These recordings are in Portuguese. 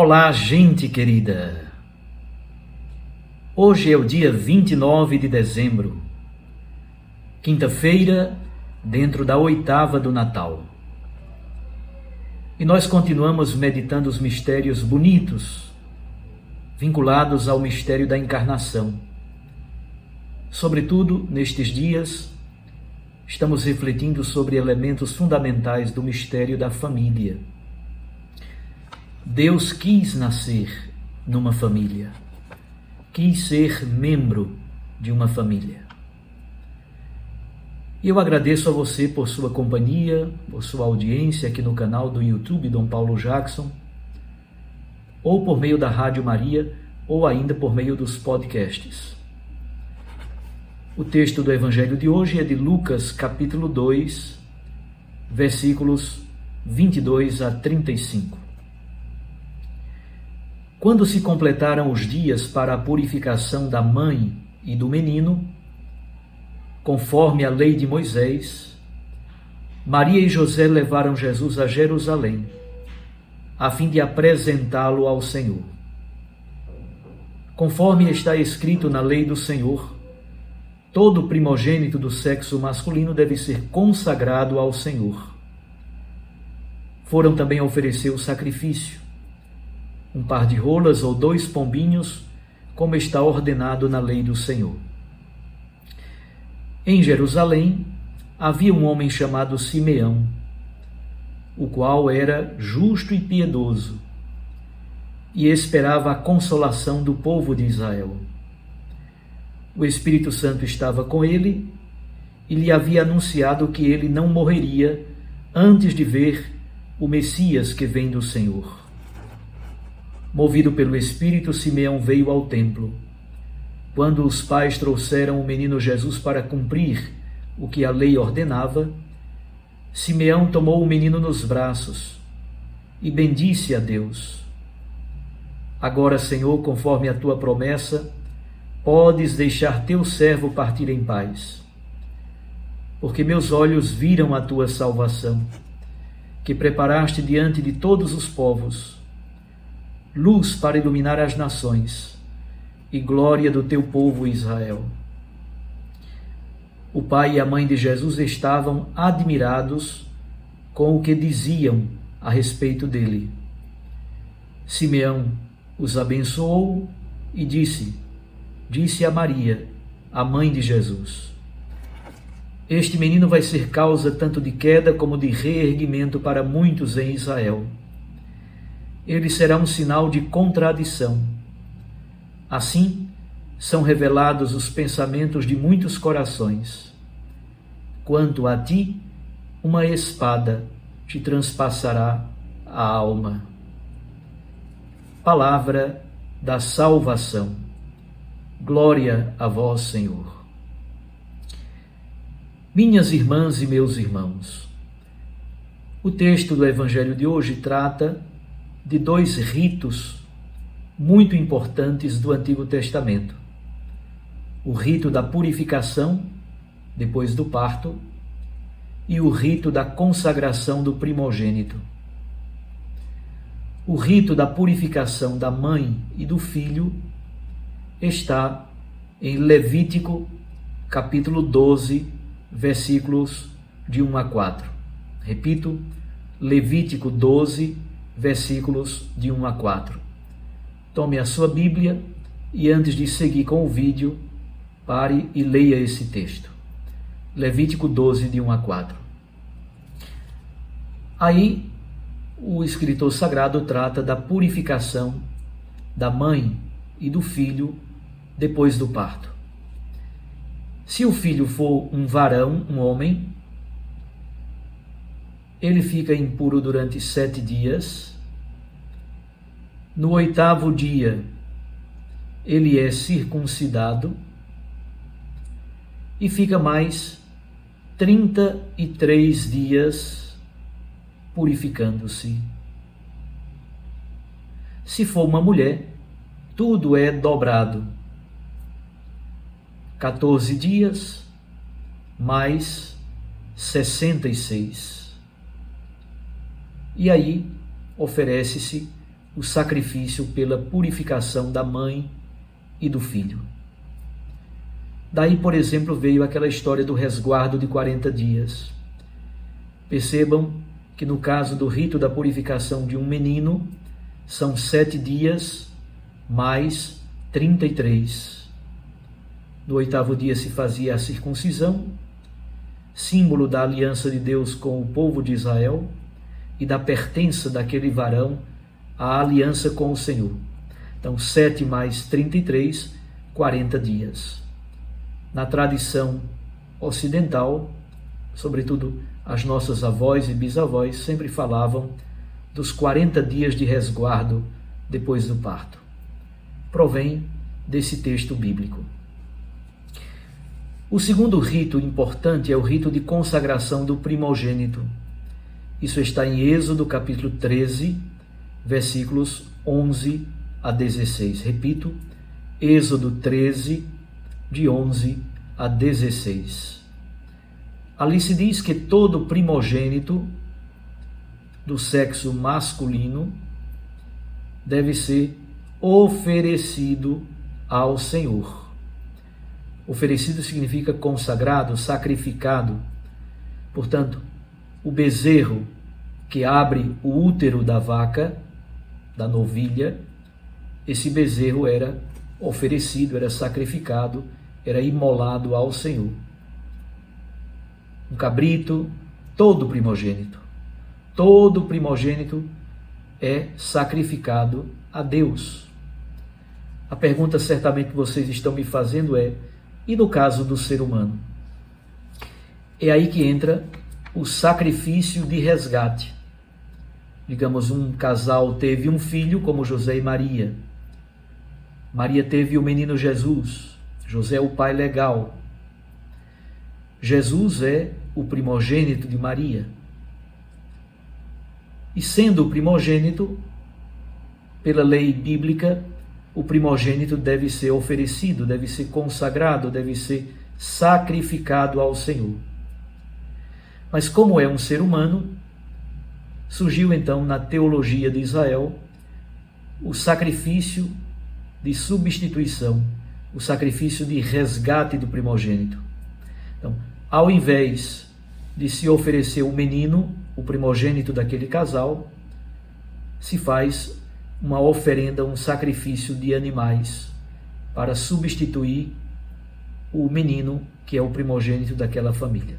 Olá, gente querida! Hoje é o dia 29 de dezembro, quinta-feira, dentro da oitava do Natal. E nós continuamos meditando os mistérios bonitos, vinculados ao mistério da encarnação. Sobretudo, nestes dias, estamos refletindo sobre elementos fundamentais do mistério da família. Deus quis nascer numa família, quis ser membro de uma família. E eu agradeço a você por sua companhia, por sua audiência aqui no canal do YouTube Dom Paulo Jackson, ou por meio da Rádio Maria, ou ainda por meio dos podcasts. O texto do Evangelho de hoje é de Lucas, capítulo 2, versículos 22 a 35. Quando se completaram os dias para a purificação da mãe e do menino, conforme a lei de Moisés, Maria e José levaram Jesus a Jerusalém, a fim de apresentá-lo ao Senhor. Conforme está escrito na lei do Senhor, todo primogênito do sexo masculino deve ser consagrado ao Senhor. Foram também oferecer o sacrifício, um par de rolas ou 2 pombinhos, como está ordenado na lei do Senhor. Em Jerusalém havia um homem chamado Simeão, o qual era justo e piedoso, e esperava a consolação do povo de Israel. O Espírito Santo estava com ele e lhe havia anunciado que ele não morreria antes de ver o Messias que vem do Senhor. Movido pelo Espírito, Simeão veio ao templo. Quando os pais trouxeram o menino Jesus para cumprir o que a lei ordenava, Simeão tomou o menino nos braços e bendisse a Deus. Agora, Senhor, conforme a tua promessa, podes deixar teu servo partir em paz, porque meus olhos viram a tua salvação, que preparaste diante de todos os povos, luz para iluminar as nações e glória do teu povo Israel. O pai e a mãe de Jesus estavam admirados com o que diziam a respeito dele. Simeão os abençoou e disse a Maria, a mãe de Jesus: este menino vai ser causa tanto de queda como de reerguimento para muitos em Israel. Ele será um sinal de contradição. Assim, são revelados os pensamentos de muitos corações. Quanto a ti, uma espada te transpassará a alma. Palavra da salvação. Glória a vós, Senhor. Minhas irmãs e meus irmãos, o texto do Evangelho de hoje trata de 2 ritos muito importantes do Antigo Testamento. O rito da purificação, depois do parto, e o rito da consagração do primogênito. O rito da purificação da mãe e do filho está em Levítico, capítulo 12, versículos de 1 a 4. Repito, Levítico 12, versículos de 1 a 4. Tome a sua Bíblia e antes de seguir com o vídeo, pare e leia esse texto. Levítico 12, de 1 a 4. Aí, o escritor sagrado trata da purificação da mãe e do filho depois do parto. Se o filho for um varão, um homem, ele fica impuro durante 7 dias. No 8º dia, ele é circuncidado e fica mais 33 dias purificando-se. Se for uma mulher, tudo é dobrado. 14 dias mais 66. E aí oferece-se o sacrifício pela purificação da mãe e do filho. Daí, por exemplo, veio aquela história do resguardo de 40 dias. Percebam que no caso do rito da purificação de um menino, são 7 dias mais 33. No 8º dia se fazia a circuncisão, símbolo da aliança de Deus com o povo de Israel e da pertença daquele varão à aliança com o Senhor. Então, 7 mais 33, 40 dias. Na tradição ocidental, sobretudo as nossas avós e bisavós sempre falavam dos 40 dias de resguardo depois do parto. Provém desse texto bíblico. O segundo rito importante é o rito de consagração do primogênito. Isso está em Êxodo, capítulo 13, versículos 11 a 16. Repito, Êxodo 13, de 11 a 16. Ali se diz que todo primogênito do sexo masculino deve ser oferecido ao Senhor. Oferecido significa consagrado, sacrificado. Portanto, o bezerro que abre o útero da vaca, da novilha, esse bezerro era oferecido, era sacrificado, era imolado ao Senhor. Um cabrito, todo primogênito é sacrificado a Deus. A pergunta certamente que vocês estão me fazendo é: e no caso do ser humano? É aí que entra o sacrifício de resgate. Digamos, um casal teve um filho, como José e Maria. Maria teve o menino Jesus. José é o pai legal. Jesus é o primogênito de Maria. E sendo o primogênito, pela lei bíblica, o primogênito deve ser oferecido, deve ser consagrado, deve ser sacrificado ao Senhor. Mas como é um ser humano, surgiu então na teologia de Israel o sacrifício de substituição, o sacrifício de resgate do primogênito. Então, ao invés de se oferecer o menino, o primogênito daquele casal, se faz uma oferenda, um sacrifício de animais para substituir o menino que é o primogênito daquela família.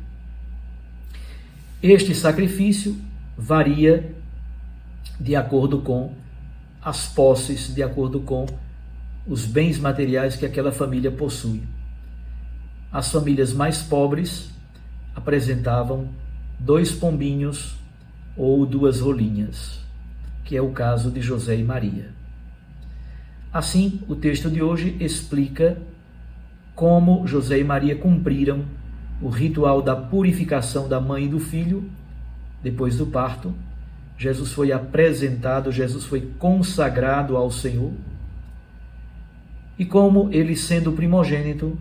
Este sacrifício varia de acordo com as posses, de acordo com os bens materiais que aquela família possui. As famílias mais pobres apresentavam 2 pombinhos ou 2 rolinhas, que é o caso de José e Maria. Assim, o texto de hoje explica como José e Maria cumpriram o ritual da purificação da mãe e do filho. Depois do parto, Jesus foi apresentado, Jesus foi consagrado ao Senhor. E como ele sendo primogênito,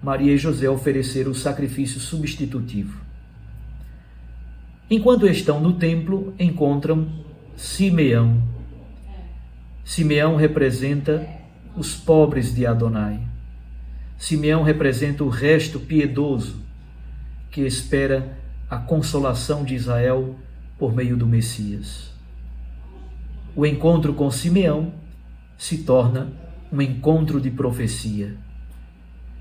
Maria e José ofereceram o sacrifício substitutivo. Enquanto estão no templo, encontram Simeão. Simeão representa os pobres de Adonai. Simeão representa o resto piedoso que espera a consolação de Israel por meio do Messias. O encontro com Simeão se torna um encontro de profecia.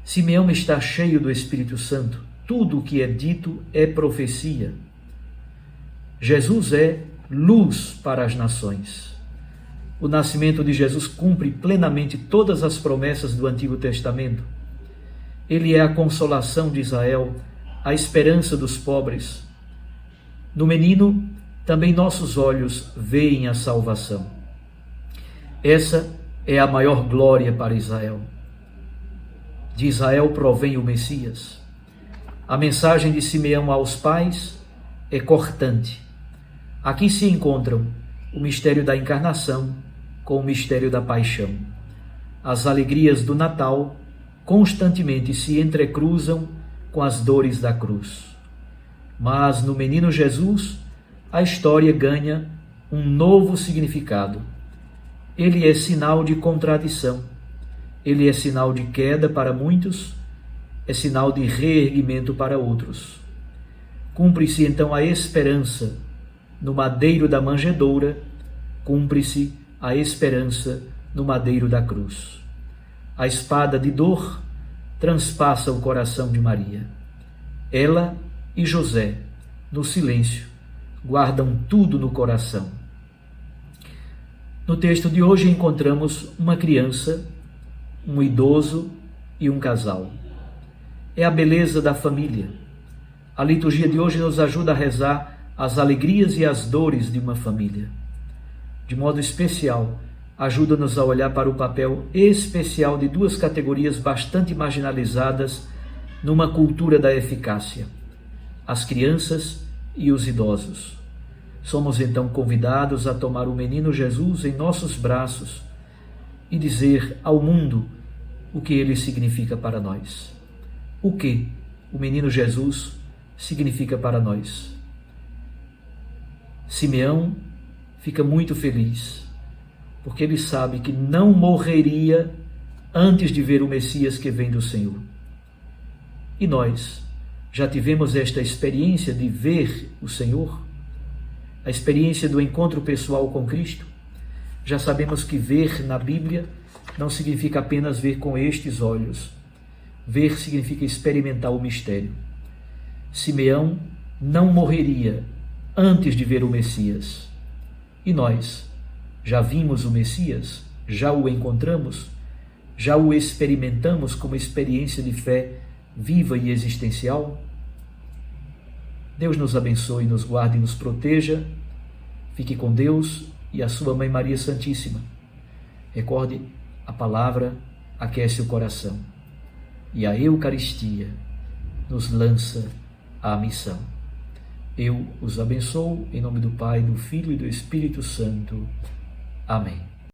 Simeão está cheio do Espírito Santo. Tudo o que é dito é profecia. Jesus é luz para as nações. O nascimento de Jesus cumpre plenamente todas as promessas do Antigo Testamento. Ele é a consolação de Israel, a esperança dos pobres. No menino, também nossos olhos veem a salvação. Essa é a maior glória para Israel. De Israel provém o Messias. A mensagem de Simeão aos pais é cortante. Aqui se encontram o mistério da encarnação com o mistério da paixão. As alegrias do Natal constantemente se entrecruzam com as dores da cruz. Mas no menino Jesus, a história ganha um novo significado. ele é sinal de contradição, ele é sinal de queda para muitos, é sinal de reerguimento para outros. Cumpre-se então a esperança no madeiro da manjedoura, cumpre-se a esperança no madeiro da cruz. A espada de dor transpassa o coração de Maria. Ela e José, no silêncio, guardam tudo no coração. No texto de hoje encontramos uma criança, um idoso e um casal. É a beleza da família. A liturgia de hoje nos ajuda a rezar as alegrias e as dores de uma família. De modo especial, ajuda-nos a olhar para o papel especial de duas categorias bastante marginalizadas numa cultura da eficácia: as crianças e os idosos. Somos então convidados a tomar o menino Jesus em nossos braços e dizer ao mundo o que ele significa para nós. O que o menino Jesus significa para nós? Simeão fica muito feliz, porque ele sabe que não morreria antes de ver o Messias que vem do Senhor. E nós já tivemos esta experiência de ver o Senhor? A experiência do encontro pessoal com Cristo? Já sabemos que ver na Bíblia não significa apenas ver com estes olhos. Ver significa experimentar o mistério. Simeão não morreria antes de ver o Messias. E nós já vimos o Messias? Já o encontramos? Já o experimentamos como experiência de fé viva e existencial? Deus nos abençoe, nos guarde e nos proteja. Fique com Deus e a sua Mãe Maria Santíssima. Recorde, a palavra aquece o coração e a Eucaristia nos lança à missão. Eu os abençoo em nome do Pai, do Filho e do Espírito Santo. Amém.